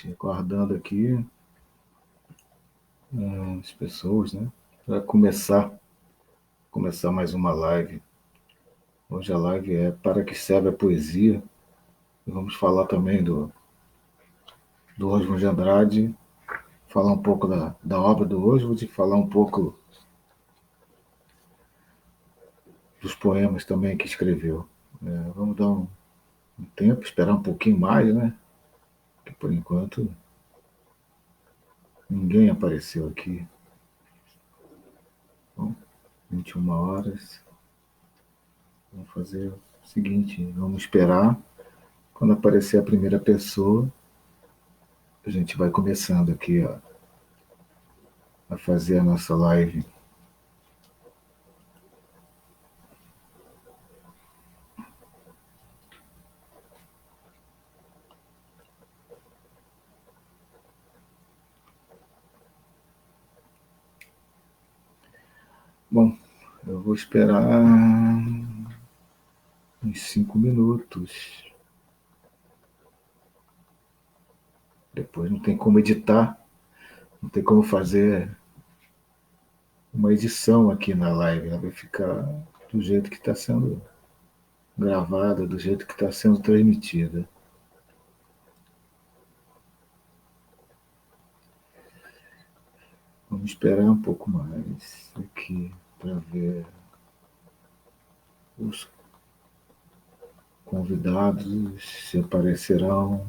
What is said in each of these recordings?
gente, aguardando aqui as pessoas, né? Para começar mais uma live. Hoje a live é Para que serve a poesia. E vamos falar também do Oswald de Andrade, falar um pouco da obra do Oswald, falar um pouco dos poemas também que escreveu. Vamos dar um tempo, esperar um pouquinho mais, né? Que por enquanto ninguém apareceu aqui. Bom, 21 horas. Vamos fazer o seguinte, vamos esperar. Quando aparecer a primeira pessoa, a gente vai começando aqui a fazer a nossa live. Bom, eu vou esperar uns 5 minutos. Depois não tem como editar, não tem como fazer uma edição aqui na live. Ela vai ficar do jeito que está sendo gravada, do jeito que está sendo transmitida. Vamos esperar um pouco mais aqui para ver os convidados se aparecerão.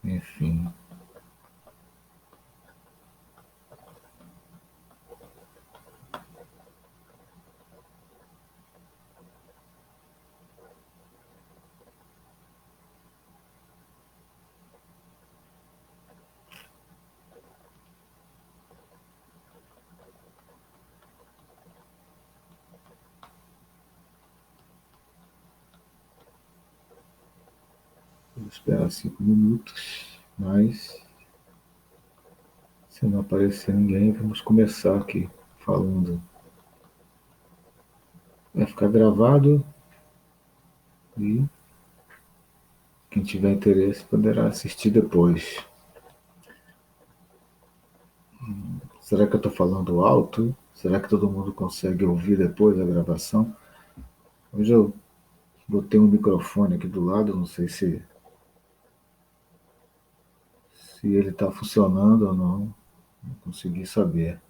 Enfim. Vou esperar 5 minutos, mas se não aparecer ninguém, vamos começar aqui falando. Vai ficar gravado e quem tiver interesse poderá assistir depois. Será que eu estou falando alto? Será que todo mundo consegue ouvir depois da gravação? Hoje eu botei um microfone aqui do lado, não sei se ele está funcionando ou não. Não consegui saber.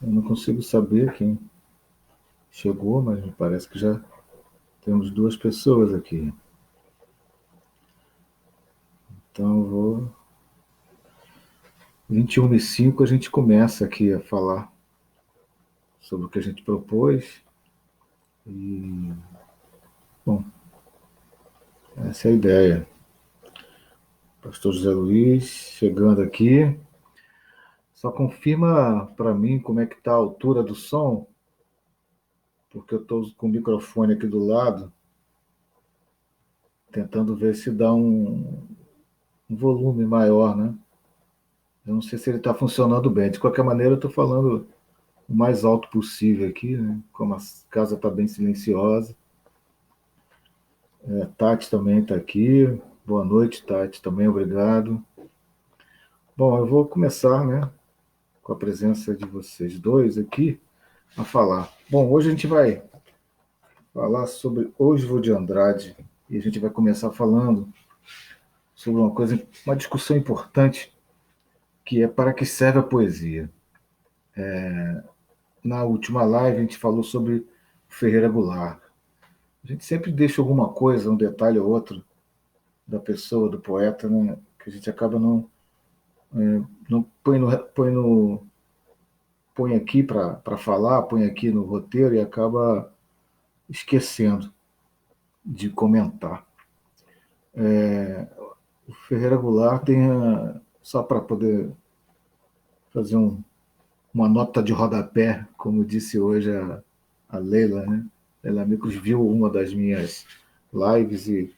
Eu não consigo saber quem chegou, mas me parece que já temos 2 pessoas aqui. Então eu vou. 21h05 a gente começa aqui a falar sobre o que a gente propôs. E, bom, essa é a ideia. Pastor José Luiz chegando aqui. Só confirma para mim como é que está a altura do som, porque eu estou com o microfone aqui do lado, tentando ver se dá um volume maior, né? Eu não sei se ele está funcionando bem. De qualquer maneira, eu estou falando o mais alto possível aqui, né? Como a casa está bem silenciosa. Tati também está aqui. Boa noite, Tati, também obrigado. Bom, eu vou começar, né, com a presença de vocês dois aqui a falar. Bom, hoje a gente vai falar sobre Oswald de Andrade e a gente vai começar falando sobre uma coisa, uma discussão importante, que é para que serve a poesia. Na última live a gente falou sobre Ferreira Goulart. A gente sempre deixa alguma coisa, um detalhe ou outro da pessoa, do poeta, né, que a gente acaba não põe aqui para falar, põe aqui no roteiro e acaba esquecendo de comentar. O Ferreira Goulart tem, só para poder fazer uma nota de rodapé, como disse hoje a Leila, né? Ela Micos viu uma das minhas lives e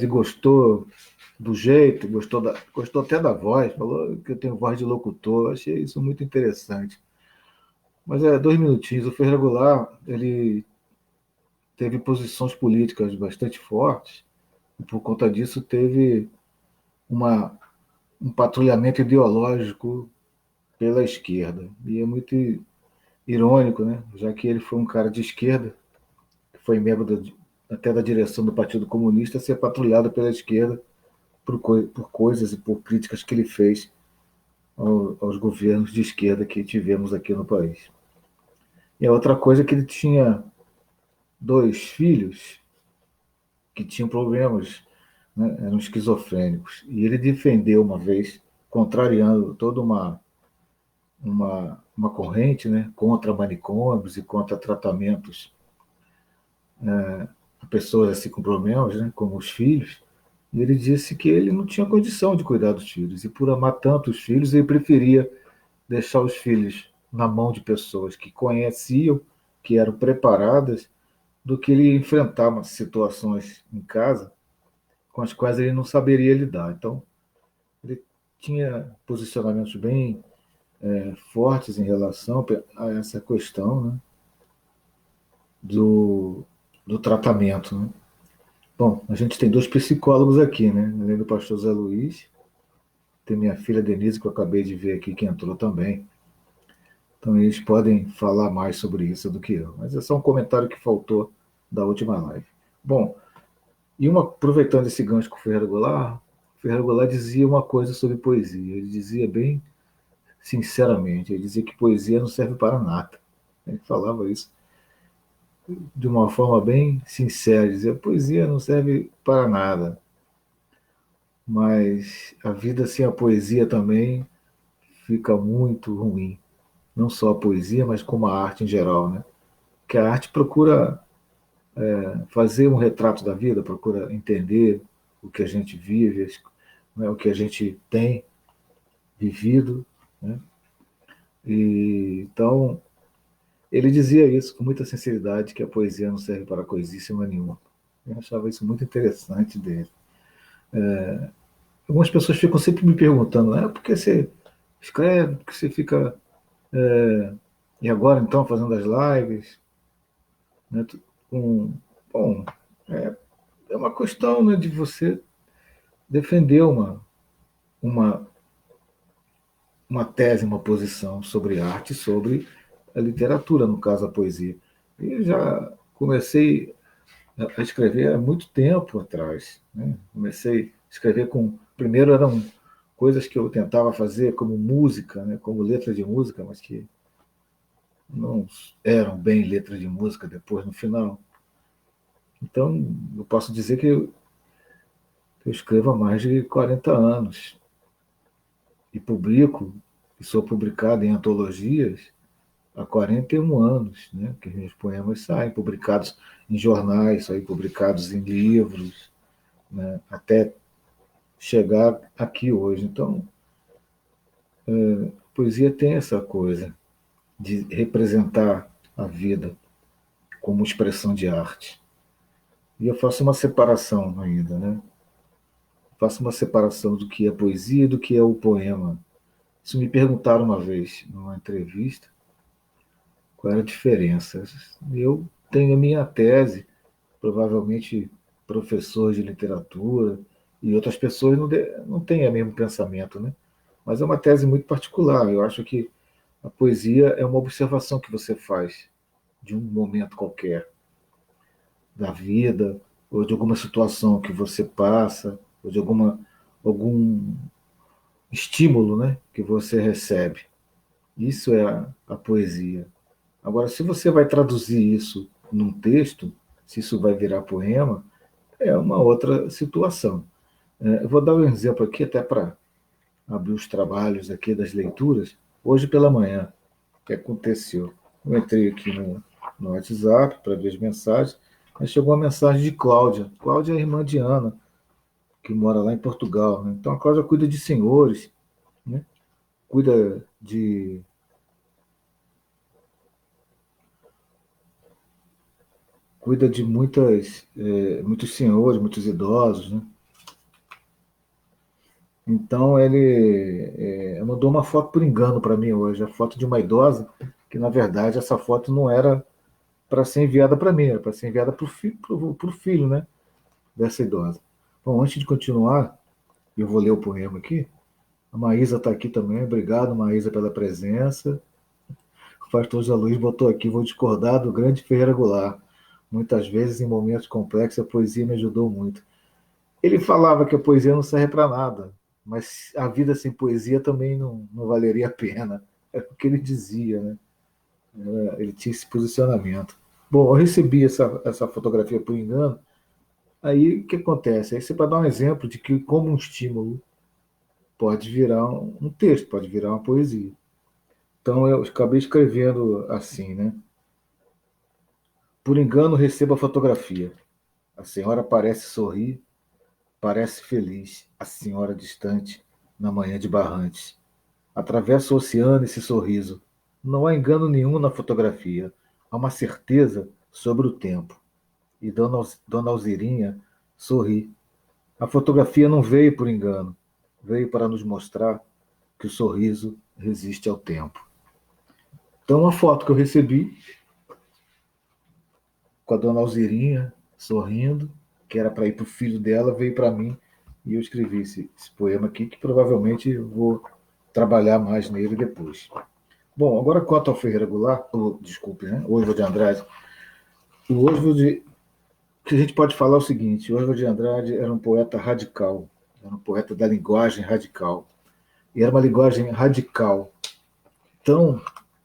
gostou do jeito, gostou até da voz, falou que eu tenho voz de locutor, achei isso muito interessante. Mas 2 minutinhos, o Ferreira Goulart, ele teve posições políticas bastante fortes e por conta disso teve uma, um patrulhamento ideológico pela esquerda. E é muito irônico, né? Já que ele foi um cara de esquerda, que foi membro até da direção do Partido Comunista, ser patrulhado pela esquerda por coisas e por críticas que ele fez aos governos de esquerda que tivemos aqui no país. E a outra coisa é que ele tinha 2 filhos que tinham problemas, né, eram esquizofrênicos. E ele defendeu uma vez, contrariando toda uma corrente, né, contra manicômios e contra tratamentos a pessoas assim com problemas, né, como os filhos. E ele disse que ele não tinha condição de cuidar dos filhos. E por amar tanto os filhos, ele preferia deixar os filhos na mão de pessoas que conheciam, que eram preparadas, do que ele enfrentar umas situações em casa com as quais ele não saberia lidar. Então, ele tinha posicionamentos bem fortes em relação a essa questão, né, do, do tratamento. Né? Bom, a gente tem 2 psicólogos aqui, né? Além do pastor Zé Luiz, tem minha filha Denise, que eu acabei de ver aqui, que entrou também. Então, eles podem falar mais sobre isso do que eu. Mas é só um comentário que faltou da última live. Bom, aproveitando esse gancho com o Ferreira Goulart dizia uma coisa sobre poesia. Ele dizia bem sinceramente, ele dizia que poesia não serve para nada. Ele falava isso de uma forma bem sincera, dizia, poesia não serve para nada, mas a vida sem a poesia também fica muito ruim. Não só a poesia, mas como a arte em geral, né? Que a arte procura fazer um retrato da vida, procura entender o que a gente vive, né, o que a gente tem vivido, né? Então, ele dizia isso com muita sinceridade, que a poesia não serve para coisíssima nenhuma. Eu achava isso muito interessante dele. Algumas pessoas ficam sempre me perguntando, por que você escreve, por que você fica... e agora, então, fazendo as lives? Né, bom, é, é uma questão, né, de você defender uma, uma tese, uma posição sobre arte, sobre a literatura, no caso a poesia. E já comecei a escrever há muito tempo atrás. Né? Comecei a escrever com. Primeiro eram coisas que eu tentava fazer como música, né? Como letra de música, mas que não eram bem letra de música depois, no final. Então, eu posso dizer que eu escrevo há mais de 40 anos e publico, e sou publicado em antologias há 41 anos, né? Que meus poemas saem publicados em jornais, saem publicados em livros, né? Até chegar aqui hoje. Então, a poesia tem essa coisa de representar a vida como expressão de arte. E eu faço uma separação ainda, né? Faço uma separação do que é poesia e do que é o poema. Isso me perguntaram uma vez, numa entrevista, qual era a diferença. Eu tenho a minha tese, provavelmente professores de literatura e outras pessoas não têm o mesmo pensamento, né? Mas é uma tese muito particular. Eu acho que a poesia é uma observação que você faz de um momento qualquer da vida, ou de alguma situação que você passa, ou de algum estímulo, né, que você recebe. Isso é a poesia. Agora, se você vai traduzir isso num texto, se isso vai virar poema, é uma outra situação. Eu vou dar um exemplo aqui, até para abrir os trabalhos aqui das leituras. Hoje pela manhã, o que aconteceu? Eu entrei aqui no WhatsApp para ver as mensagens, mas chegou uma mensagem de Cláudia. Cláudia é irmã de Ana, que mora lá em Portugal, né? Então a Cláudia cuida de senhores, né? Cuida de muitos senhores, muitos idosos, né? Então ele mandou uma foto por engano para mim hoje, a foto de uma idosa, que na verdade essa foto não era para ser enviada para mim, era para ser enviada para o filho, né, dessa idosa. Bom, antes de continuar, eu vou ler o poema aqui. A Maísa está aqui também, obrigado, Maísa, pela presença. O pastor José Luiz botou aqui, vou discordar do grande Ferreira Goulart. Muitas vezes, em momentos complexos, a poesia me ajudou muito. Ele falava que a poesia não serve para nada, mas a vida sem poesia também não valeria a pena. É o que ele dizia, né? Ele tinha esse posicionamento. Bom, eu recebi essa fotografia por engano. Aí o que acontece? Aí você vai dar um exemplo de que, como um estímulo, pode virar um texto, pode virar uma poesia. Então eu acabei escrevendo assim, né? Por engano, recebo a fotografia. A senhora parece sorrir, parece feliz, a senhora distante, na manhã de Barrantes. Atravessa o oceano esse sorriso. Não há engano nenhum na fotografia. Há uma certeza sobre o tempo. E Dona Alzirinha sorri. A fotografia não veio por engano. Veio para nos mostrar que o sorriso resiste ao tempo. Então, a foto que eu recebi com a Dona Alzirinha sorrindo, que era para ir para o filho dela, veio para mim e eu escrevi esse poema aqui, que provavelmente eu vou trabalhar mais nele depois. Bom, agora quanto ao Ferreira Goulart, desculpe, né? Oswald de Andrade. O Oswald, que a gente pode falar é o seguinte: o Oswald de Andrade era um poeta radical, era um poeta da linguagem radical. E era uma linguagem radical, tão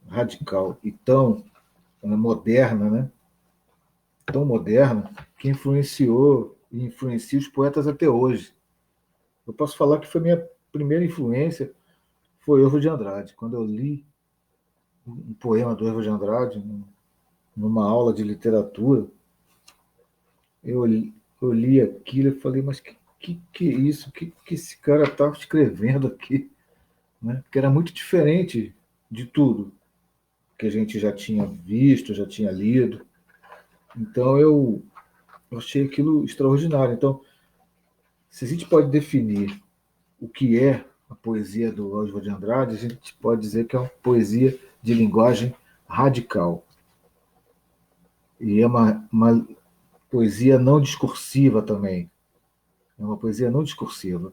radical e tão moderna, né? Tão moderna, que influenciou e influencia os poetas até hoje. Eu posso falar que foi minha primeira influência, foi Oswald de Andrade. Quando eu li um poema do Oswald de Andrade, numa aula de literatura, eu, eu li aquilo e falei, mas que é isso? Que esse cara está escrevendo aqui? Né? Porque era muito diferente de tudo que a gente já tinha visto, já tinha lido. Então eu achei aquilo extraordinário. Então, se a gente pode definir o que é a poesia do Oswald de Andrade, a gente pode dizer que é uma poesia de linguagem radical. E é uma poesia não discursiva também. É uma poesia não discursiva.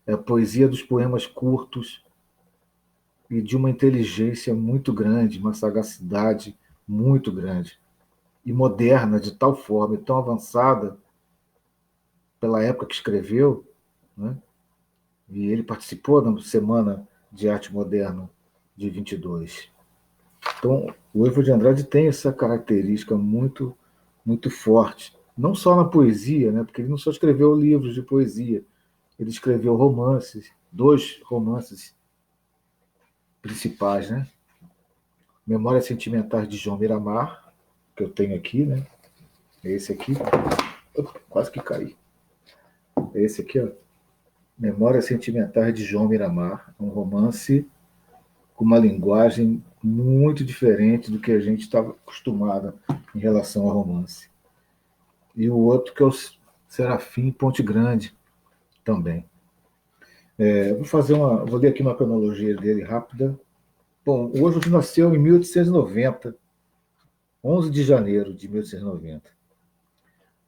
É a poesia dos poemas curtos e de uma inteligência muito grande, uma sagacidade muito grande. E moderna de tal forma, e tão avançada pela época que escreveu, né? E ele participou da Semana de Arte Moderna de 22. Então, o Evo de Andrade tem essa característica muito forte, não só na poesia, né? Porque ele não só escreveu livros de poesia, ele escreveu romances, dois romances principais, né? Memórias Sentimentais de João Miramar, que eu tenho aqui, né? É esse aqui. Opa, quase que caí. É esse aqui, ó. Memórias Sentimentais de João Miramar, um romance com uma linguagem muito diferente do que a gente estava acostumado em relação ao romance. E o outro que é o Serafim Ponte Grande também. Vou ler aqui uma cronologia dele rápida. Bom, o Oswald nasceu em 1890, 11 de janeiro de 1890,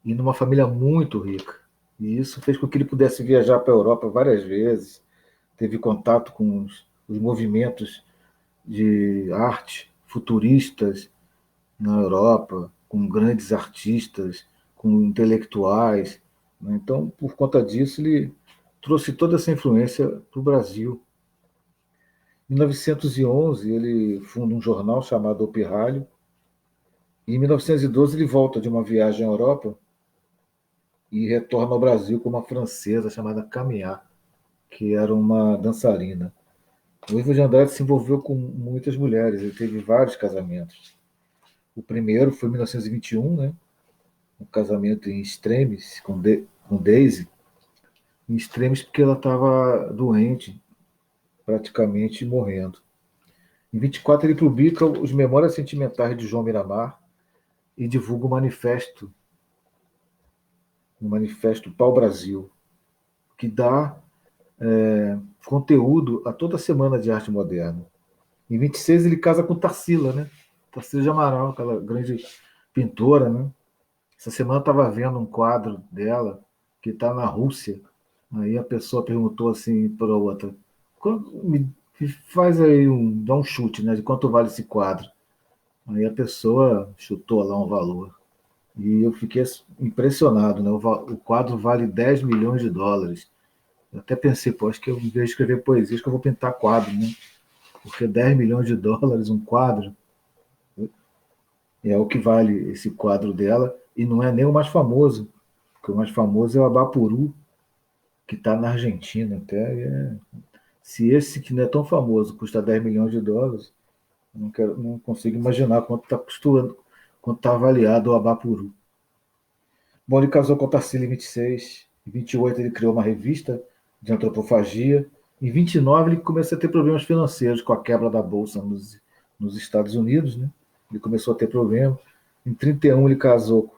e numa família muito rica. E isso fez com que ele pudesse viajar para a Europa várias vezes, teve contato com os movimentos de arte futuristas na Europa, com grandes artistas, com intelectuais, né? Então, por conta disso, ele trouxe toda essa influência para o Brasil. Em 1911, ele funda um jornal chamado O Pirralho, e em 1912 ele volta de uma viagem à Europa e retorna ao Brasil com uma francesa chamada Camilla, que era uma dançarina. O Ivo de Andrade se envolveu com muitas mulheres, ele teve vários casamentos. O primeiro foi em 1921, né? Um casamento em Extremes com Daisy, em Extremes porque ela estava doente, praticamente morrendo. Em 24 ele publica os Memórias Sentimentais de João Miramar e divulga o manifesto Pau Brasil, que dá conteúdo a toda a Semana de Arte Moderna. Em 26 ele casa com Tarsila, né? Tarsila de Amaral, aquela grande pintora, né? Essa semana eu estava vendo um quadro dela que está na Rússia. Aí a pessoa perguntou assim para a outra: me faz aí dá um chute, né? De quanto vale esse quadro? Aí a pessoa chutou lá um valor. E eu fiquei impressionado, né? O quadro vale 10 milhões de dólares. Eu até pensei, pô, acho que eu, em vez de escrever poesia, acho que eu vou pintar quadro, né? Porque 10 milhões de dólares um quadro é o que vale esse quadro dela. E não é nem o mais famoso, porque o mais famoso é o Abapuru, que está na Argentina até. Se esse que não é tão famoso custa 10 milhões de dólares, eu não consigo imaginar quanto está custando, quanto está avaliado o Abapuru. Bom, ele casou com a Tarsila em 26. Em 28 ele criou uma revista de antropofagia. Em 29 ele começou a ter problemas financeiros com a quebra da bolsa nos Estados Unidos, né? Ele começou a ter problemas. Em 31 ele casou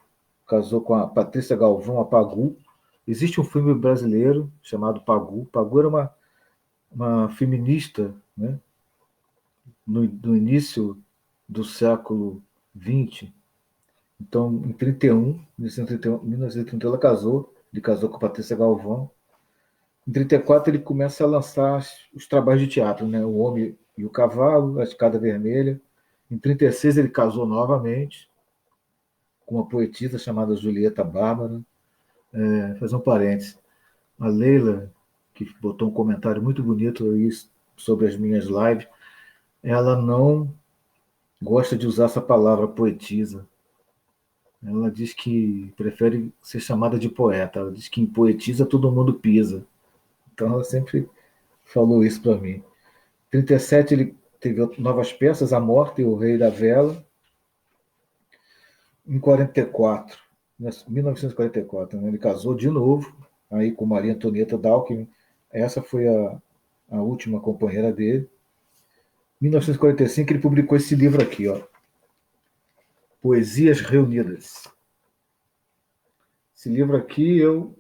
com a Patrícia Galvão, a Pagu. Existe um filme brasileiro chamado Pagu. Pagu era uma feminista, né? No início do século XX. Então, em 31, 1931, ele casou com Patrícia Galvão. Em 34 ele começa a lançar os trabalhos de teatro, né? O Homem e o Cavalo, A Escada Vermelha. Em 36 ele casou novamente com uma poetisa chamada Julieta Bárbara. Fazer um parênteses. A Leila, que botou um comentário muito bonito aí sobre as minhas lives, ela não gosta de usar essa palavra poetisa. Ela diz que prefere ser chamada de poeta. Ela diz que em poetisa todo mundo pisa. Então ela sempre falou isso para mim. Em 37 ele teve novas peças, A Morte e o Rei da Vela. Em 44, 1944, né, ele casou de novo aí com Maria Antonieta Dalckmin. Essa foi a última companheira dele. Em 1945 ele publicou esse livro aqui, ó, Poesias Reunidas. Esse livro aqui eu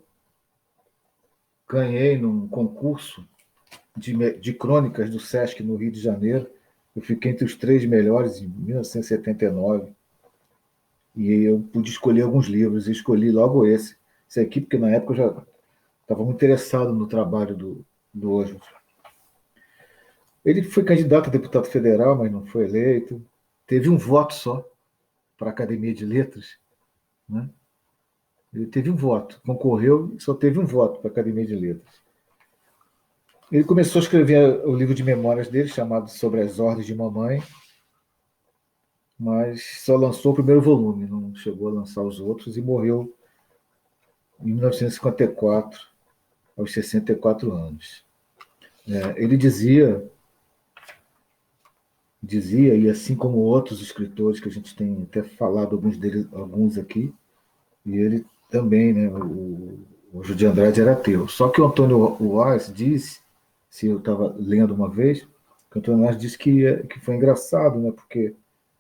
ganhei num concurso de crônicas do Sesc no Rio de Janeiro. Eu fiquei entre os 3 melhores em 1979. E eu pude escolher alguns livros e escolhi logo esse aqui, porque na época eu já estava muito interessado no trabalho do Oswald. Ele foi candidato a deputado federal, mas não foi eleito. Teve um voto só para a Academia de Letras, né? Ele teve um voto, concorreu e só teve um voto para a Academia de Letras. Ele começou a escrever o livro de memórias dele, chamado Sobre as Ordens de Mamãe, mas só lançou o primeiro volume, não chegou a lançar os outros, e morreu em 1954, aos 64 anos. Ele dizia, e assim como outros escritores que a gente tem até falado, alguns aqui, e ele também, né, o Júlio de Andrade era ateu. Só que o Antônio Wallis disse, se eu estava lendo uma vez, que o Antônio Wallis disse que foi engraçado, né, porque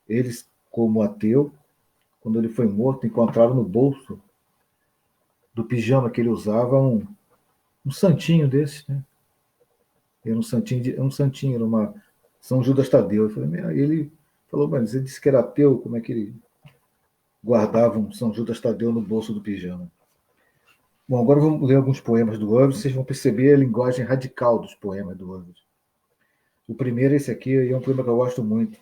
eles, como ateu, quando ele foi morto, encontraram no bolso do pijama que ele usava um santinho desse, né? Era um santinho, era uma São Judas Tadeu. Eu falei, aí ele falou, mas ele disse que era ateu, como é que ele guardava um São Judas Tadeu no bolso do pijama? Bom, agora vamos ler alguns poemas do Ovid, vocês vão perceber a linguagem radical dos poemas do Ovid. O primeiro, esse aqui, é um poema que eu gosto muito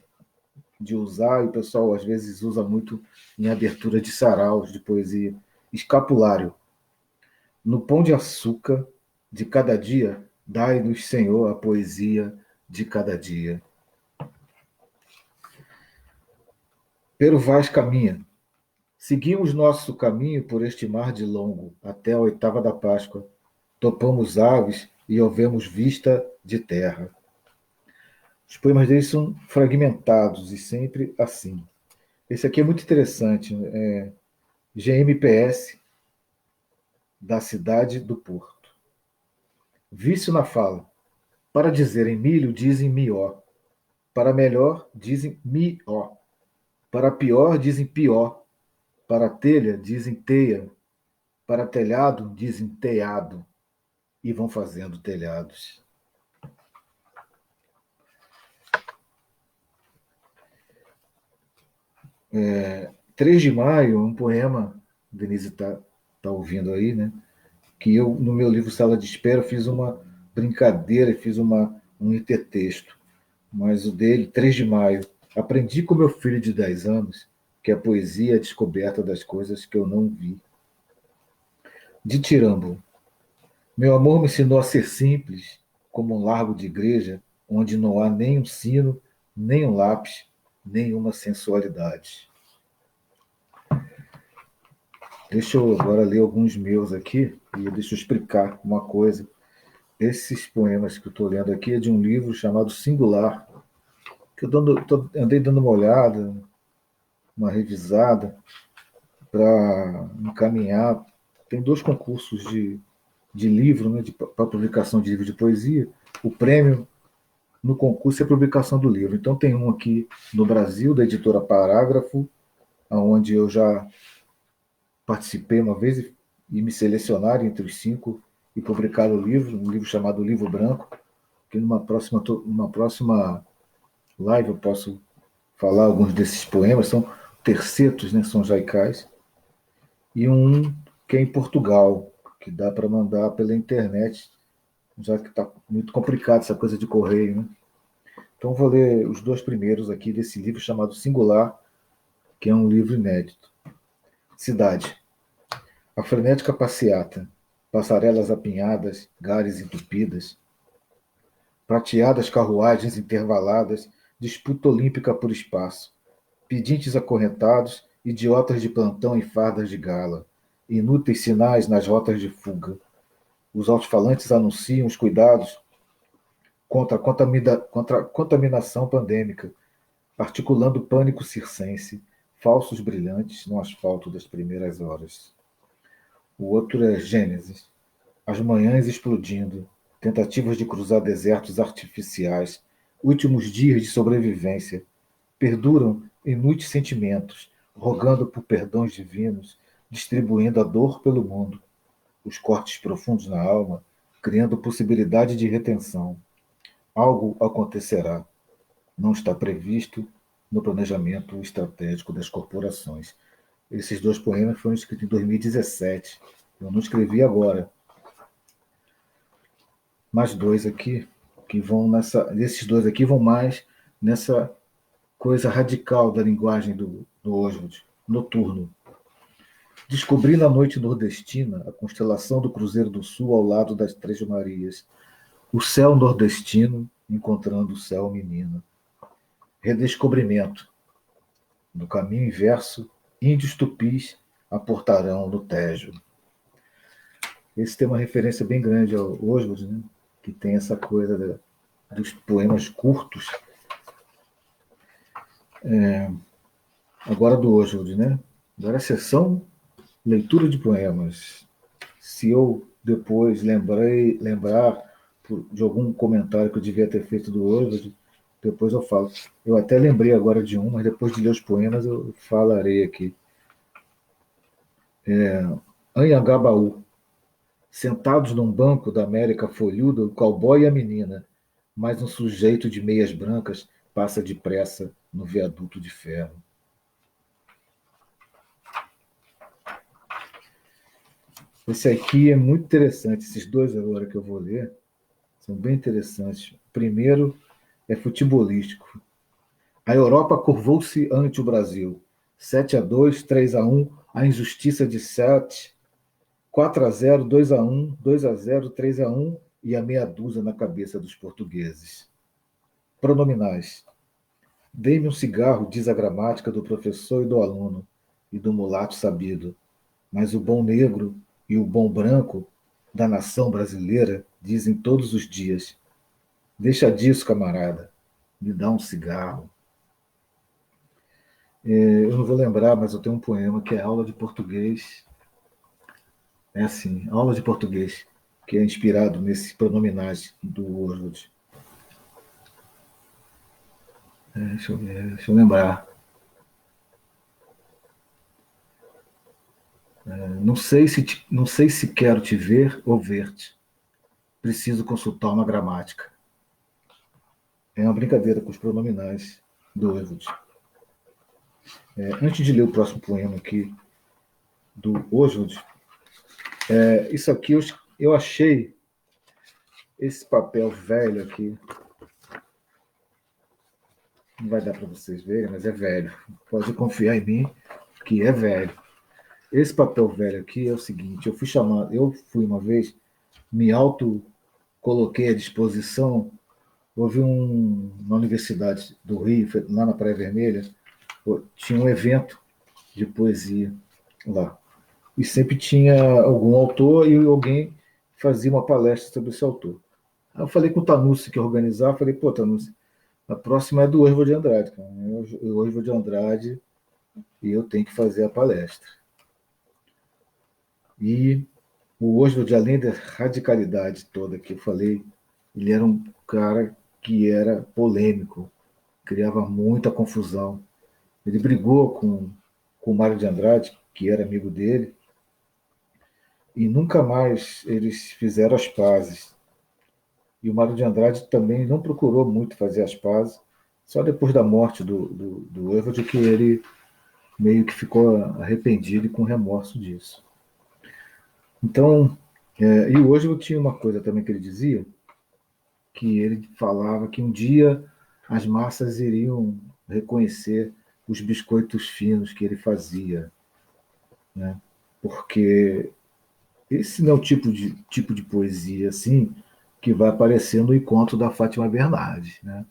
de usar, e o pessoal às vezes usa muito em abertura de saraus, de poesia. Escapulário. No pão de açúcar de cada dia, dai-nos, Senhor, a poesia de cada dia. Pero vais caminha. Seguimos nosso caminho por este mar de longo, até a oitava da Páscoa. Topamos aves e houvemos vista de terra. Os poemas deles são fragmentados e sempre assim. Esse aqui é muito interessante. GMPS da cidade do Porto. Vício na fala. Para dizerem milho, dizem mió. Para melhor, dizem mió. Para pior, dizem pior. Para telha, dizem teia. Para telhado, dizem teado. E vão fazendo telhados. É, 3 de maio, um poema, Denise tá ouvindo aí, né? Que eu, no meu livro Sala de Espera, fiz uma brincadeira, fiz um intertexto. Mas o dele, 3 de maio, aprendi com meu filho de 10 anos que a poesia é a descoberta das coisas que eu não vi. De Tirambo. Meu amor me ensinou a ser simples, como um largo de igreja, onde não há nem um sino, nem um lápis, nenhuma sensualidade. Deixa eu agora ler alguns meus aqui e deixa eu explicar uma coisa. Esses poemas que eu estou lendo aqui é de um livro chamado Singular, que andei dando uma olhada, uma revisada, para encaminhar. Tem 2 concursos de livro, né, para publicação de livro de poesia. O prêmio no concurso é a publicação do livro. Então tem um aqui no Brasil, da editora Parágrafo, onde eu já participei uma vez e me selecionaram entre os 5 e publicaram o livro, um livro chamado Livro Branco, que numa próxima live eu posso falar alguns desses poemas, são tercetos, né, são jaicais, e um que é em Portugal, que dá para mandar pela internet, já que está muito complicado essa coisa de correio, né? Então vou ler os 2 primeiros aqui desse livro chamado Singular, que é um livro inédito. Cidade. A frenética passeata, passarelas apinhadas, gares entupidas, prateadas carruagens intervaladas, disputa olímpica por espaço, pedintes acorrentados, idiotas de plantão em fardas de gala, inúteis sinais nas rotas de fuga. Os alto-falantes anunciam os cuidados contra a contaminação pandêmica, articulando pânico circense, falsos brilhantes no asfalto das primeiras horas. O outro é Gênesis. As manhãs explodindo, tentativas de cruzar desertos artificiais, últimos dias de sobrevivência, perduram inúteis sentimentos, rogando por perdões divinos, distribuindo a dor pelo mundo, os cortes profundos na alma, criando possibilidade de retenção. Algo acontecerá, não está previsto no planejamento estratégico das corporações. Esses 2 poemas foram escritos em 2017. Eu não escrevi agora. Mais 2 aqui, que vão nessa. Esses 2 aqui vão mais nessa coisa radical da linguagem do Oswald, noturno. Descobri na noite nordestina a constelação do Cruzeiro do Sul ao lado das Três Marias. O céu nordestino encontrando o céu menino. Redescobrimento. No caminho inverso, índios tupis aportarão no Tejo. Esse tem uma referência bem grande ao Oswald, né? Que tem essa coisa dos poemas curtos. Agora do Oswald, né? Agora a sessão leitura de poemas. Se eu depois lembrar de algum comentário que eu devia ter feito do Oswald, depois eu falo. Eu até lembrei agora de um, mas depois de ler os poemas eu falarei aqui. Anhangabaú. Sentados num banco da América folhuda, o cowboy e a menina, mas um sujeito de meias brancas passa depressa no viaduto de ferro. Esse aqui é muito interessante, esses dois agora que eu vou ler são bem interessantes. O primeiro é futebolístico. A Europa curvou-se ante o Brasil. 7-2, 3-1, a injustiça de 7, 4-0, 2-1, 2-0, 3-1 e a meia dúzia na cabeça dos portugueses. Pronominais. Dê-me um cigarro, diz a gramática do professor e do aluno, e do mulato sabido. Mas o bom negro e o bom branco da nação brasileira dizem todos os dias: deixa disso, camarada, me dá um cigarro. Eu não vou lembrar, mas eu tenho um poema que é aula de português. É assim, aula de português, que é inspirado nesses pronominais do Oswald. Deixa eu ver, deixa eu lembrar. Não sei se quero te ver ou ver-te. Preciso consultar uma gramática. É uma brincadeira com os pronominais do Oswald. Antes de ler o próximo poema aqui, do Oswald, isso aqui eu achei esse papel velho aqui. Não vai dar para vocês verem, mas é velho. Pode confiar em mim que é velho. Esse papel velho aqui é o seguinte: eu fui uma vez, me auto coloquei à disposição. Houve na Universidade do Rio, lá na Praia Vermelha, tinha um evento de poesia lá. E sempre tinha algum autor e alguém fazia uma palestra sobre esse autor. Aí eu falei com o Tanussi, que organizava, falei, pô, Tanussi, a próxima é do Oswald de Andrade, cara. O Oswald de Andrade e eu tenho que fazer a palestra. E o Oswald, além da radicalidade toda que eu falei, ele era um cara que era polêmico, criava muita confusão. Ele brigou com o Mário de Andrade, que era amigo dele, e nunca mais eles fizeram as pazes. E o Mário de Andrade também não procurou muito fazer as pazes, só depois da morte do Oswald que ele meio que ficou arrependido e com remorso disso. Então, e o Oswald tinha uma coisa também que ele dizia, que ele falava que um dia as massas iriam reconhecer os biscoitos finos que ele fazia, né? Porque esse não é o tipo de poesia assim que vai aparecer no encontro da Fátima Bernardes, né?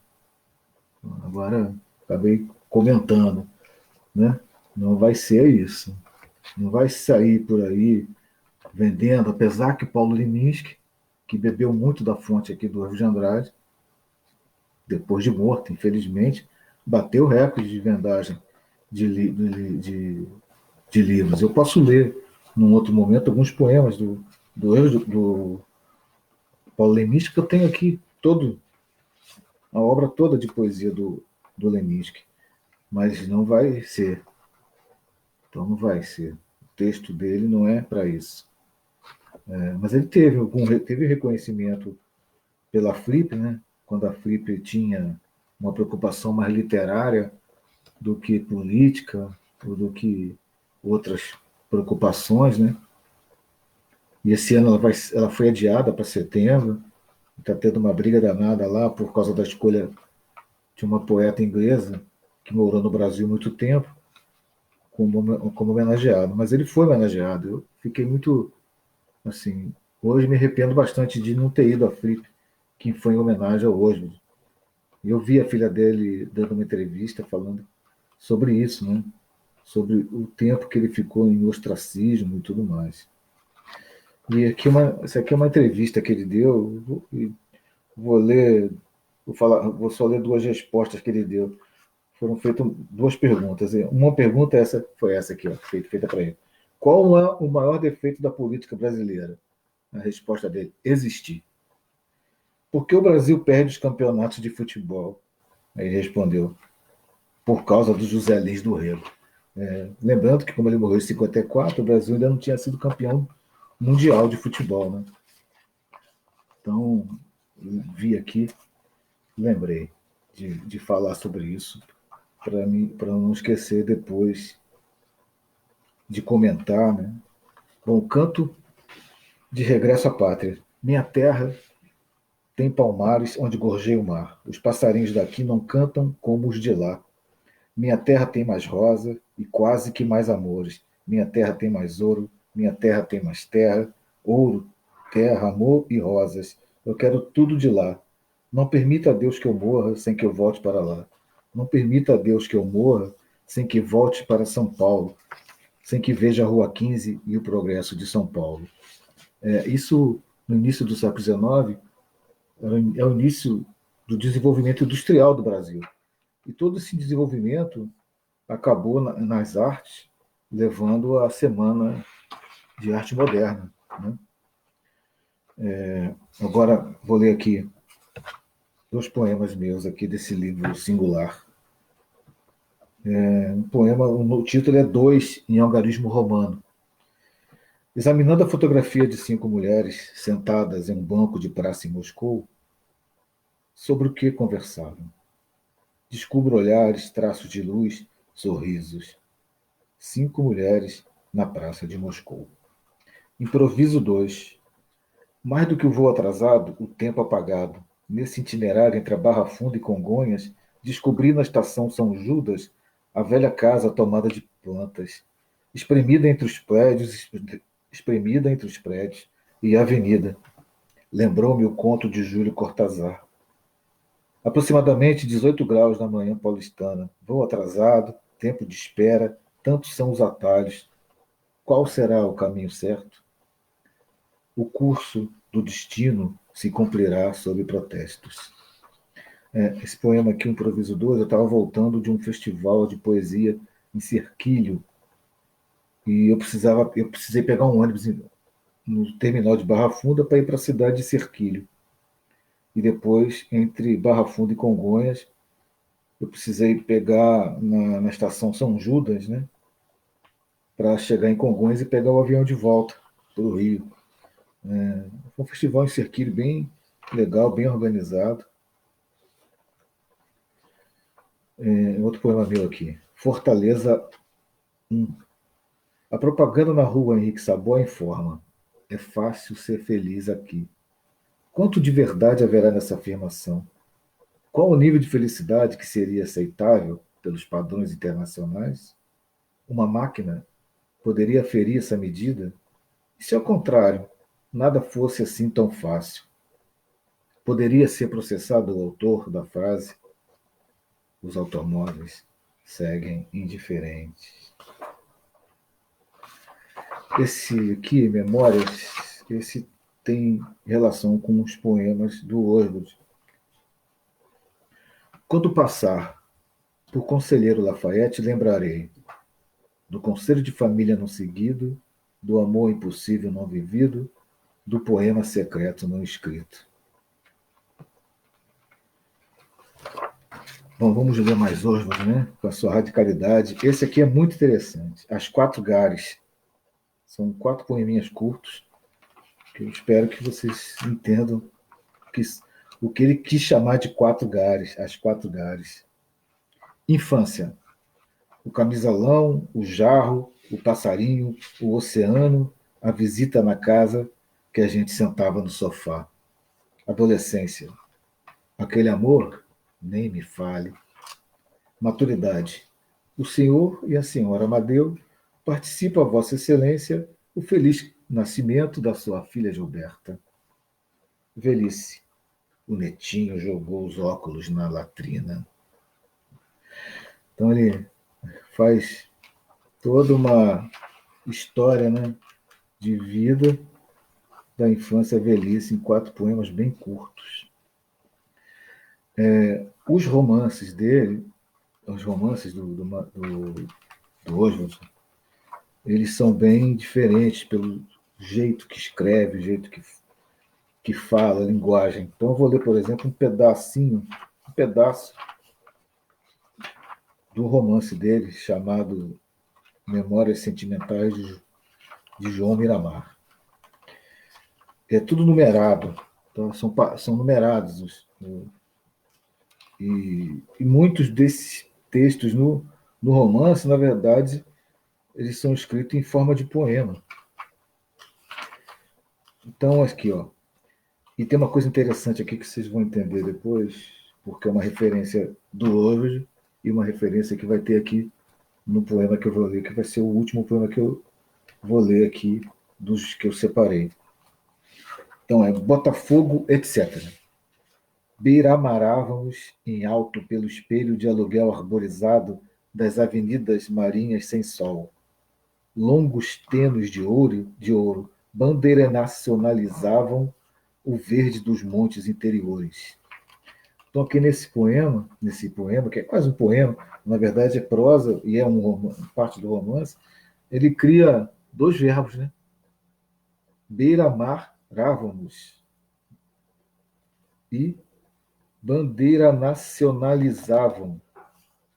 Agora acabei comentando, né? Não vai ser isso. Não vai sair por aí vendendo, apesar que Paulo Leminski, que bebeu muito da fonte aqui do Rio de Andrade, depois de morto, infelizmente, bateu o recorde de vendagem de livros. Eu posso ler, num outro momento, alguns poemas do Paulo Leminski, que eu tenho aqui a obra toda de poesia do Leminski, mas não vai ser. Então não vai ser. O texto dele não é para isso. Mas ele teve reconhecimento pela Flip, né? Quando a Flip tinha uma preocupação mais literária do que política, ou do que outras preocupações, né? E esse ano ela foi adiada para setembro, está tendo uma briga danada lá por causa da escolha de uma poeta inglesa que morou no Brasil há muito tempo, como homenageado. Mas ele foi homenageado. Eu fiquei muito, assim, hoje me arrependo bastante de não ter ido à Flip, que foi em homenagem ao Oswald. E eu vi a filha dele dando uma entrevista falando sobre isso, né? Sobre o tempo que ele ficou em ostracismo e tudo mais. E essa aqui é uma entrevista que ele deu. Vou ler, vou só ler duas respostas que ele deu. Foram feitas duas perguntas. Uma pergunta foi essa aqui, ó, feita para ele. Qual é o maior defeito da política brasileira? A resposta dele: existir. Por que o Brasil perde os campeonatos de futebol? Aí ele respondeu: por causa do José Lins do Rego. Lembrando que, como ele morreu em 54, o Brasil ainda não tinha sido campeão mundial de futebol, né? Então, vi aqui lembrei de falar sobre isso, para não esquecer depois de comentar, né? Bom, canto de regresso à pátria. Minha terra tem palmares onde gorjeia o mar. Os passarinhos daqui não cantam como os de lá. Minha terra tem mais rosa e quase que mais amores. Minha terra tem mais ouro, minha terra tem mais terra, ouro, terra, amor e rosas. Eu quero tudo de lá. Não permita a Deus que eu morra sem que eu volte para lá. Não permita a Deus que eu morra sem que volte para São Paulo, sem que veja a Rua 15 e o progresso de São Paulo. Isso, no início do século XIX, é o início do desenvolvimento industrial do Brasil. E todo esse desenvolvimento acabou nas artes, levando à Semana de Arte Moderna. Né? Agora vou ler aqui dois poemas meus aqui desse livro singular. Um poema, o título é Dois em Algarismo Romano. Examinando a fotografia de 5 mulheres sentadas em um banco de praça em Moscou, sobre o que conversavam. Descubro olhares, traços de luz, sorrisos. 5 mulheres na praça de Moscou. Improviso 2. Mais do que o voo atrasado, o tempo apagado. Nesse itinerário entre a Barra Funda e Congonhas, descobri na estação São Judas a velha casa tomada de plantas, espremida entre os prédios, espremida entre os prédios e a avenida. Lembrou-me o conto de Júlio Cortázar. Aproximadamente 18 graus na manhã paulistana. Voo atrasado, tempo de espera, tantos são os atalhos. Qual será o caminho certo? O curso do destino se cumprirá sob protestos. Esse poema aqui, Improviso 2, eu estava voltando de um festival de poesia em Cerquilho e eu precisei pegar um ônibus no terminal de Barra Funda para ir para a cidade de Cerquilho. E depois, entre Barra Funda e Congonhas, eu precisei pegar na estação São Judas, né, para chegar em Congonhas e pegar o avião de volta para o Rio. Foi um festival em Cerquilho bem legal, bem organizado. Outro poema meu aqui. Fortaleza 1. A propaganda na rua Henrique Sabó informa: é fácil ser feliz aqui. Quanto de verdade haverá nessa afirmação? Qual o nível de felicidade que seria aceitável pelos padrões internacionais? Uma máquina poderia aferir essa medida? E se ao contrário, nada fosse assim tão fácil? Poderia ser processado o autor da frase: os automóveis seguem indiferentes. Esse aqui, Memórias, esse tem relação com os poemas do Oswald. Quando passar por Conselheiro Lafayette, lembrarei do conselho de família não seguido, do amor impossível não vivido, do poema secreto não escrito. Bom, vamos ler mais Oswald, né? Com a sua radicalidade. Esse aqui é muito interessante. As Quatro Gares. São 4 poeminhas curtos, que eu espero que vocês entendam que, o que ele quis chamar de 4 gares, as 4 gares. Infância. O camisolão, o jarro, o passarinho, o oceano, a visita na casa que a gente sentava no sofá. Adolescência. Aquele amor, nem me fale. Maturidade. O senhor e a senhora Amadeu participa a Vossa Excelência o feliz nascimento da sua filha Gilberta. Velhice. O netinho jogou os óculos na latrina. Então ele faz toda uma história, né, de vida da infância à velhice em 4 poemas bem curtos. Os romances dele, os romances do Oswald, eles são bem diferentes pelo jeito que escreve, o jeito que fala, a linguagem. Então eu vou ler, por exemplo, um pedaço do romance dele chamado Memórias Sentimentais de João Miramar. É tudo numerado, então são numerados E muitos desses textos no romance, na verdade, eles são escritos em forma de poema. Então, aqui, ó. E tem uma coisa interessante aqui que vocês vão entender depois, porque é uma referência do Ovid e uma referência que vai ter aqui no poema que eu vou ler, que vai ser o último poema que eu vou ler aqui, dos que eu separei. Então, é Botafogo, etc. Beiramarávamos em alto pelo espelho de aluguel arborizado das avenidas marinhas sem sol. Longos tenos de ouro bandeira nacionalizavam o verde dos montes interiores. Então, aqui nesse poema, que é quase um poema, na verdade é prosa e é parte do romance, ele cria dois verbos, né? Beira-mar-rávamos e bandeira nacionalizavam.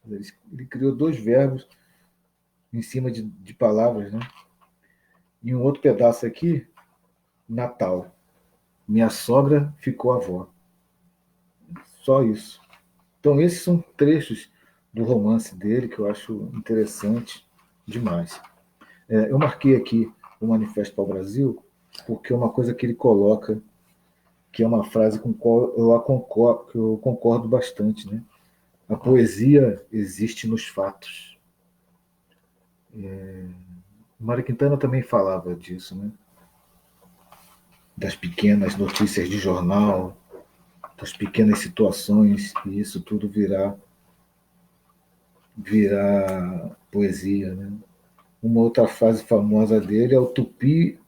Ele criou dois verbos em cima de palavras, né? E um outro pedaço aqui, Natal. Minha sogra ficou avó. Só isso. Então, esses são trechos do romance dele que eu acho interessante demais. Eu marquei aqui o Manifesto para o Brasil porque é uma coisa que ele coloca, que é uma frase com qual que eu concordo bastante, né? A poesia existe nos fatos. O Mário Quintana também falava disso, né? Das pequenas notícias de jornal, das pequenas situações, e isso tudo virar poesia, né? Uma outra frase famosa dele é o tupi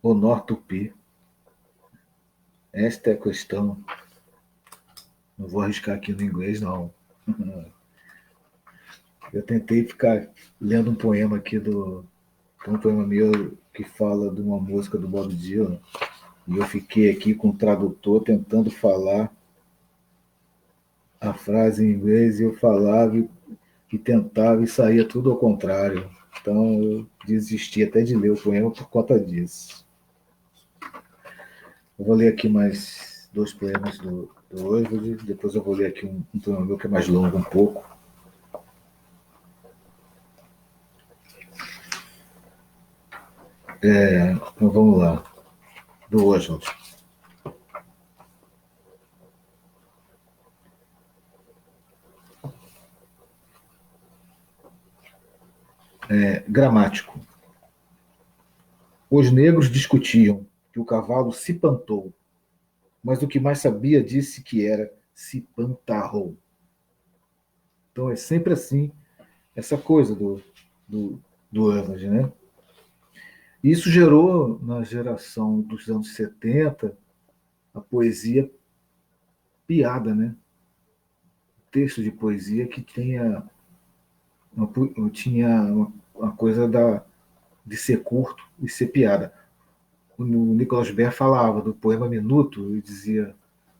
honor tupi. Esta é a questão. Não vou arriscar aqui no inglês, não. Eu tentei ficar lendo um poema aqui um poema meu que fala de uma música do Bob Dylan, e eu fiquei aqui com o tradutor tentando falar a frase em inglês, e eu falava e tentava e saía tudo ao contrário. Então eu desisti até de ler o poema por conta disso. Eu vou ler aqui mais dois poemas do Oswald, depois eu vou ler aqui um poema meu que é mais longo um pouco. Então vamos lá, do Oswald. Gramático. Os negros discutiam que o cavalo se pantou, mas o que mais sabia disse que era se pantarrou. Então é sempre assim, essa coisa do Evans, né? Isso gerou, na geração dos anos 70, a poesia piada, né? Texto de poesia que tinha uma coisa de ser curto e ser piada. O Nicolas Baer falava do poema minuto e dizia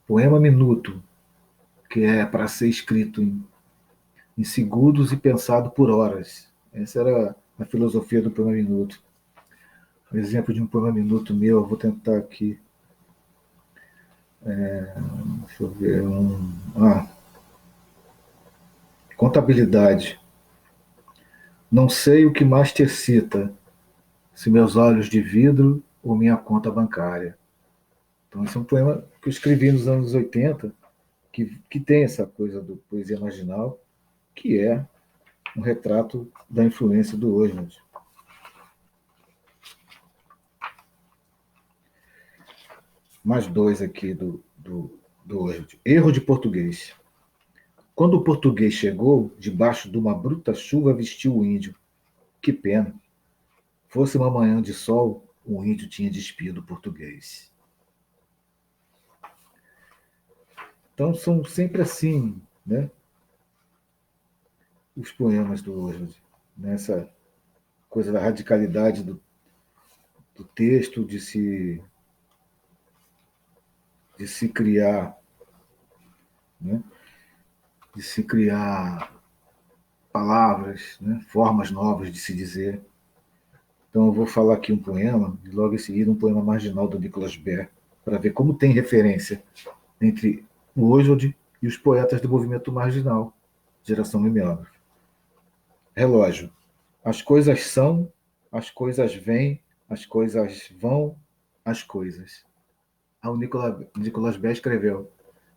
poema minuto, que é para ser escrito em segundos e pensado por horas. Essa era a filosofia do poema minuto. Um exemplo de um poema minuto meu, eu vou tentar aqui. Deixa eu ver. Contabilidade. Não sei o que mais te excita, se meus olhos de vidro ou minha conta bancária. Então, esse é um poema que eu escrevi nos anos 80, que tem essa coisa do poesia marginal, que é um retrato da influência do Oswald. Mais dois aqui do Oswald. Erro de português. Quando o português chegou, debaixo de uma bruta chuva vestiu o índio. Que pena. Fosse uma manhã de sol, o índio tinha despido o português. Então são sempre assim, né? Os poemas do Oswald. Nessa coisa da radicalidade do texto, de se criar, né? De se criar palavras, né? Formas novas de se dizer. Então eu vou falar aqui um poema, e logo em seguida um poema marginal do Nicolas Baer, para ver como tem referência entre o Oswald e os poetas do movimento marginal, geração mimeógrafa. Relógio. As coisas são, as coisas vêm, as coisas vão, as coisas. O Nicolas Ber escreveu: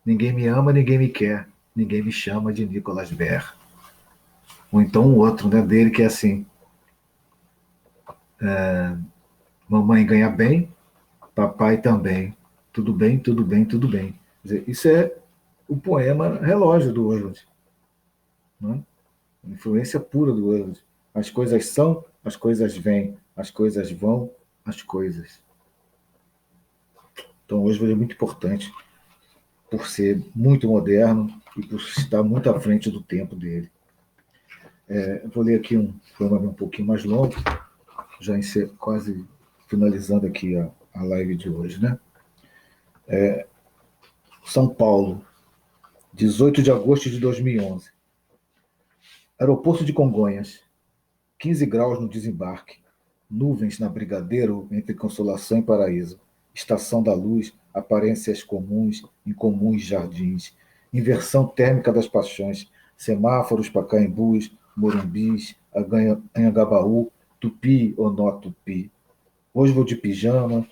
ninguém me ama, ninguém me quer, ninguém me chama de Nicolas Ber. Ou então um outro, né, dele que é assim: mamãe ganha bem, papai também. Tudo bem, tudo bem, tudo bem. Quer dizer, isso é o poema Relógio do Oswald. Né? Influência pura do Oswald. As coisas são, as coisas vêm, as coisas vão, as coisas. Então, o Oswald é muito importante por ser muito moderno e por estar muito à frente do tempo dele. Vou ler aqui um poema um pouquinho mais longo, já quase finalizando aqui a live de hoje, né? São Paulo, 18 de agosto de 2011. Aeroporto de Congonhas, 15 graus no desembarque, nuvens na Brigadeiro entre Consolação e Paraíso, Estação da Luz, aparências comuns, incomuns jardins, inversão térmica das paixões, semáforos, Pacaembus, Morumbis, Anhangabaú, Tupi ou nó Tupi. Hoje vou de pijama,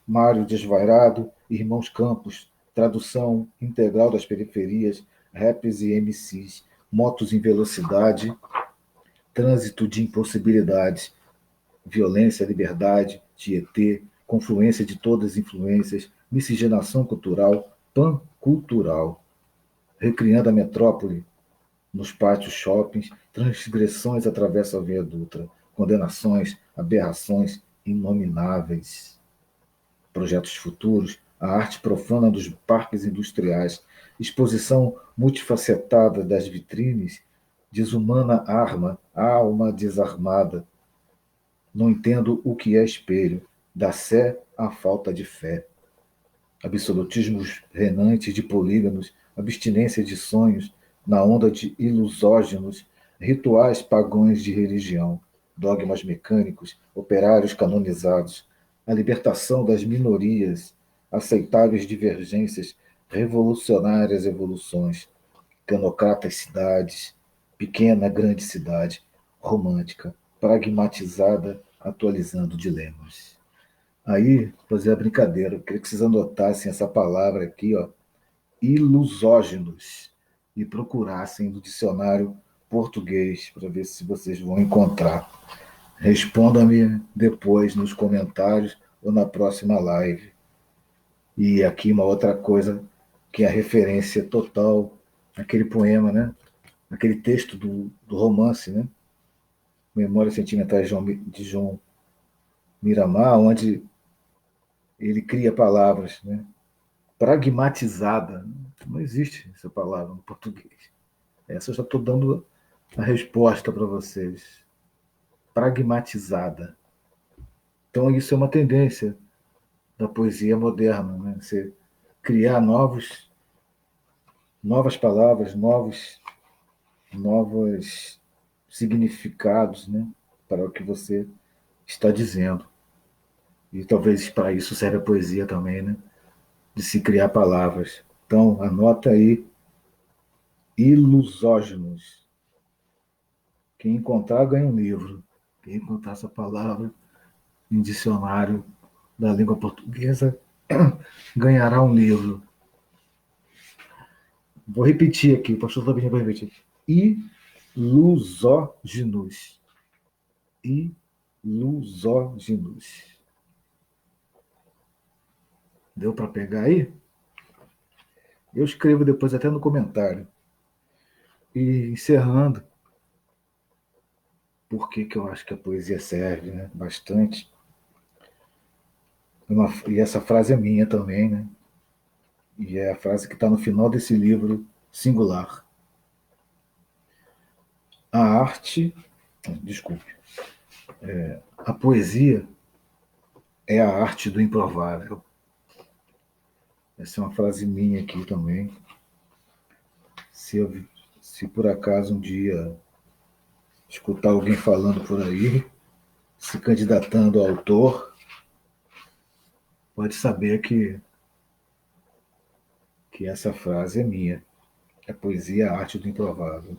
Mário desvairado, Irmãos Campos, tradução integral das periferias, raps e MCs, motos em velocidade, trânsito de impossibilidades, violência, liberdade, Tietê, confluência de todas as influências, miscigenação cultural, pancultural, recriando a metrópole nos pátios shoppings, transgressões atravessam a Via Dutra, condenações, aberrações inomináveis, projetos futuros, a arte profana dos parques industriais, exposição multifacetada das vitrines, desumana arma, alma desarmada. Não entendo o que é espelho, da sé à falta de fé. Absolutismos renantes de polígonos, abstinência de sonhos, na onda de ilusógenos, rituais pagões de religião, dogmas mecânicos, operários canonizados, a libertação das minorias, aceitáveis divergências, revolucionárias evoluções, canocratas cidades, pequena grande cidade, romântica, pragmatizada, atualizando dilemas. Aí, fazer a brincadeira, eu queria que vocês anotassem essa palavra aqui, ó, ilusógenos, e procurassem no dicionário português para ver se vocês vão encontrar. Respondam-me depois nos comentários ou na próxima live. E aqui uma outra coisa que é a referência total àquele poema, né? Aquele texto do romance, né? Memórias Sentimentais de João Miramar, onde ele cria palavras, né? Pragmatizada. Não existe essa palavra no português. Essa eu já estou dando a resposta para vocês. Pragmatizada. Então, isso é uma tendência da poesia moderna, né? Você criar novas palavras, novos significados, né? Para o que você está dizendo. E talvez para isso serve a poesia também, né? De se criar palavras. Então, anota aí, ilusógenos. Quem encontrar ganha um livro. Quem encontrar essa palavra em dicionário da língua portuguesa ganhará um livro. Vou repetir aqui, o pastor também vai repetir. Ilusógenos. Ilusógenos. Deu para pegar aí? Eu escrevo depois até no comentário. E encerrando, por que eu acho que a poesia serve, né? Bastante. E essa frase é minha também, né? E é a frase que está no final desse livro singular. A arte, desculpe, a poesia é a arte do improvável. Essa é uma frase minha aqui também. Se por acaso um dia escutar alguém falando por aí, se candidatando a autor, pode saber que essa frase é minha. A poesia, a arte do improvável.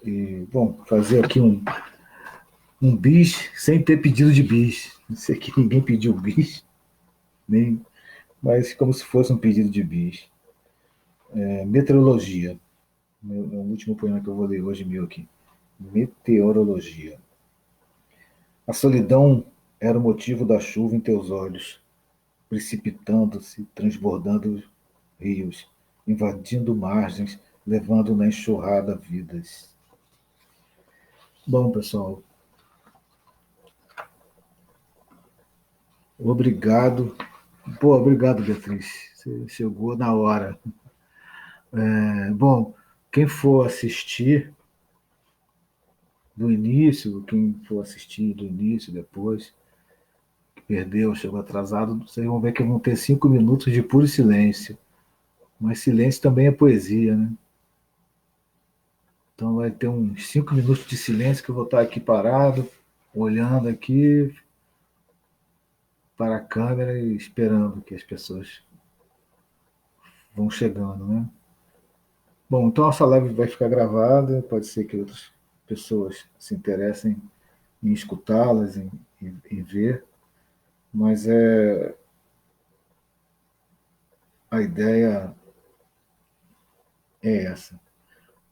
E, bom, fazer aqui um bis sem ter pedido de bis. Não sei que ninguém pediu bis, nem, mas como se fosse um pedido de bis. Meteorologia. É o último poema que eu vou ler hoje meu aqui. Meteorologia. A solidão era o motivo da chuva em teus olhos, precipitando-se, transbordando rios, invadindo margens, levando na enxurrada vidas. Bom, pessoal, obrigado. Pô, obrigado, Beatriz. Você chegou na hora. Bom, quem for assistir do início, quem for assistir do início, depois, que perdeu, chegou atrasado, vocês vão ver que vão ter 5 minutos de puro silêncio. Mas silêncio também é poesia, né? Então vai ter uns 5 minutos de silêncio que eu vou estar aqui parado, olhando aqui para a câmera e esperando que as pessoas vão chegando, né? Bom, então essa live vai ficar gravada, pode ser que outras pessoas se interessem em escutá-las, em ver, mas a ideia é essa.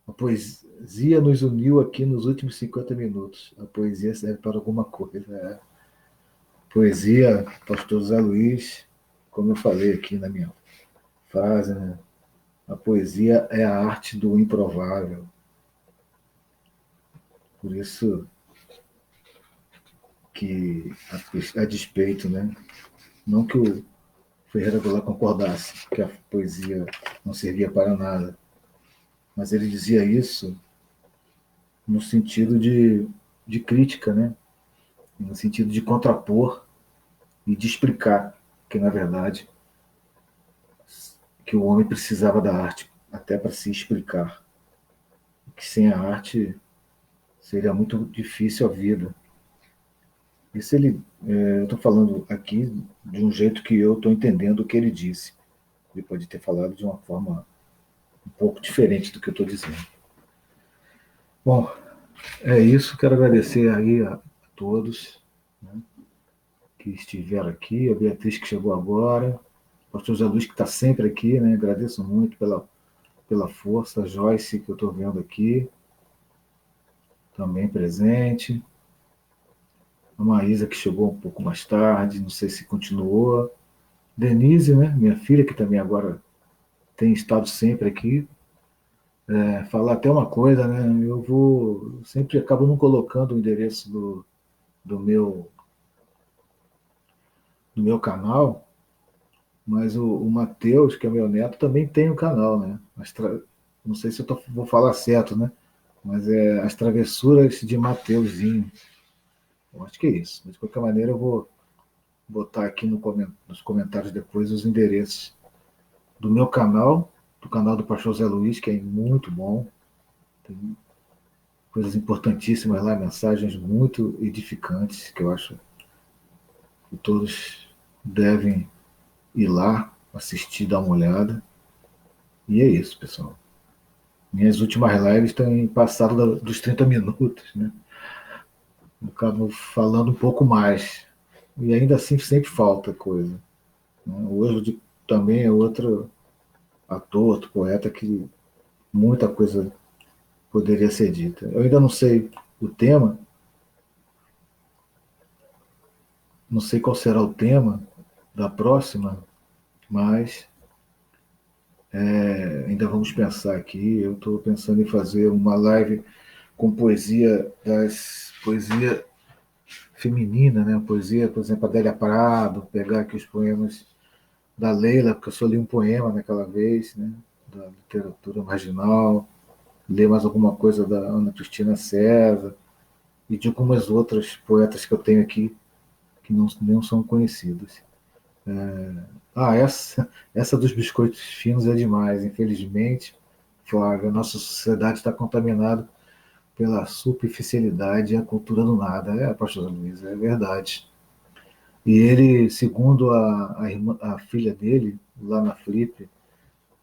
A poesia nos uniu aqui nos últimos 50 minutos. A poesia serve para alguma coisa. Poesia, pastor Zé Luiz, como eu falei aqui na minha frase, né? A poesia é a arte do improvável. Por isso que, a despeito, né? Não que o Ferreira Goulart concordasse que a poesia não servia para nada, mas ele dizia isso no sentido de crítica, né? No sentido de contrapor e de explicar que, na verdade, que o homem precisava da arte até para se explicar. Que sem a arte seria muito difícil a vida. Isso eu estou falando aqui de um jeito que eu estou entendendo o que ele disse. Ele pode ter falado de uma forma um pouco diferente do que eu estou dizendo. Bom, é isso. Quero agradecer aí a todos, né, que estiveram aqui, a Beatriz que chegou agora, o pastor José Luiz que está sempre aqui, né? Agradeço muito pela força, a Joyce que eu estou vendo aqui, também presente, a Maísa que chegou um pouco mais tarde, não sei se continuou, Denise, né? Minha filha que também agora tem estado sempre aqui. Falar até uma coisa, né? Eu vou sempre acabo não colocando o endereço do meu do meu canal, mas o Matheus, que é meu neto, também tem um canal, né? Não sei se vou falar certo, né? Mas é As Travessuras de Mateuzinho. Eu acho que é isso. Mas de qualquer maneira, eu vou botar aqui nos comentários depois os endereços do meu canal, do canal do Pastor Zé Luiz, que é muito bom. Tem coisas importantíssimas lá, mensagens muito edificantes, que eu acho que todos devem ir lá, assistir, dar uma olhada. E é isso, pessoal. Minhas últimas lives têm passado dos 30 minutos, né? Eu acabo falando um pouco mais. E ainda assim sempre falta coisa, né? O Oswald também é outro ator, outro poeta que muita coisa poderia ser dita. Eu ainda não sei o tema, não sei qual será o tema da próxima, mas ainda vamos pensar aqui. Eu estou pensando em fazer uma live com poesia feminina, né? Poesia, por exemplo, Adélia Prado, pegar aqui os poemas da Leila, porque eu só li um poema naquela vez, né? Da literatura marginal, ler mais alguma coisa da Ana Cristina César e de algumas outras poetas que eu tenho aqui que não são conhecidas. Essa dos biscoitos finos é demais, infelizmente, Flávia, a nossa sociedade está contaminada pela superficialidade e a cultura do nada. Pastor Luiz, é verdade. E ele, segundo a filha dele, lá na Flip,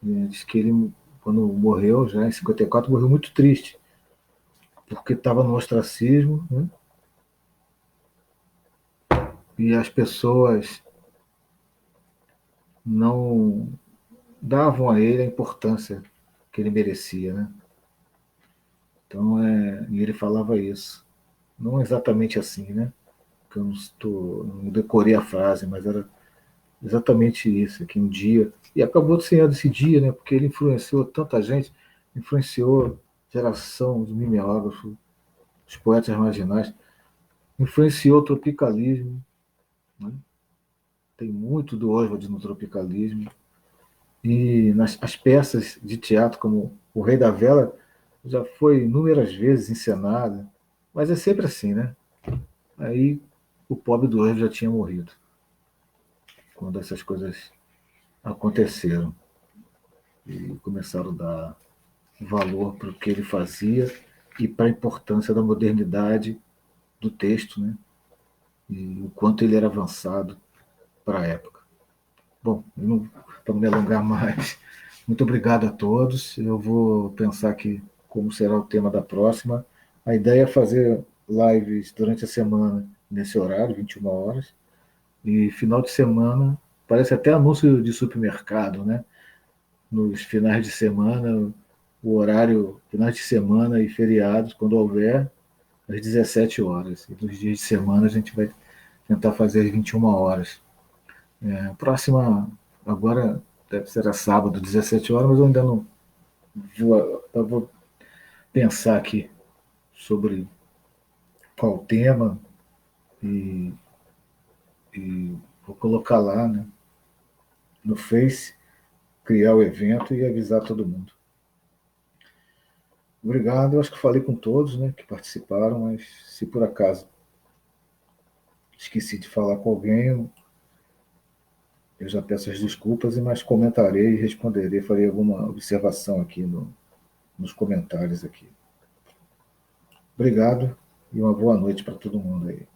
diz que ele quando morreu, já em 54, morreu muito triste, porque estava no ostracismo, né? E as pessoas não davam a ele a importância que ele merecia, né? Então, e ele falava isso. Não exatamente assim, né? Que eu não decorei a frase, mas era exatamente isso, que um dia, e acabou sendo esse dia, né? Porque ele influenciou tanta gente, influenciou a geração dos mimeógrafos, os poetas marginais, influenciou o tropicalismo, né? Tem muito do Oswald no tropicalismo, e as peças de teatro, como O Rei da Vela, já foi inúmeras vezes encenada, mas é sempre assim, né? Aí o pobre do Oswald já tinha morrido quando essas coisas aconteceram e começaram a dar valor para o que ele fazia e para a importância da modernidade do texto, né? E o quanto ele era avançado para a época. Bom, para não me alongar mais, muito obrigado a todos. Eu vou pensar aqui como será o tema da próxima. A ideia é fazer lives durante a semana nesse horário, 21 horas, e final de semana, parece até anúncio de supermercado, né? Nos finais de semana, o horário, finais de semana e feriados, quando houver, às 17 horas. E nos dias de semana a gente vai tentar fazer às 21 horas. A próxima, agora, deve ser a sábado, 17 horas, mas eu ainda não vou pensar aqui sobre qual o tema e, e vou colocar lá, né, no Face, criar o evento e avisar todo mundo. Obrigado, eu acho que falei com todos, né, que participaram, mas se por acaso esqueci de falar com alguém, eu já peço as desculpas, mas comentarei e responderei, farei alguma observação aqui nos comentários aqui. Obrigado e uma boa noite para todo mundo aí.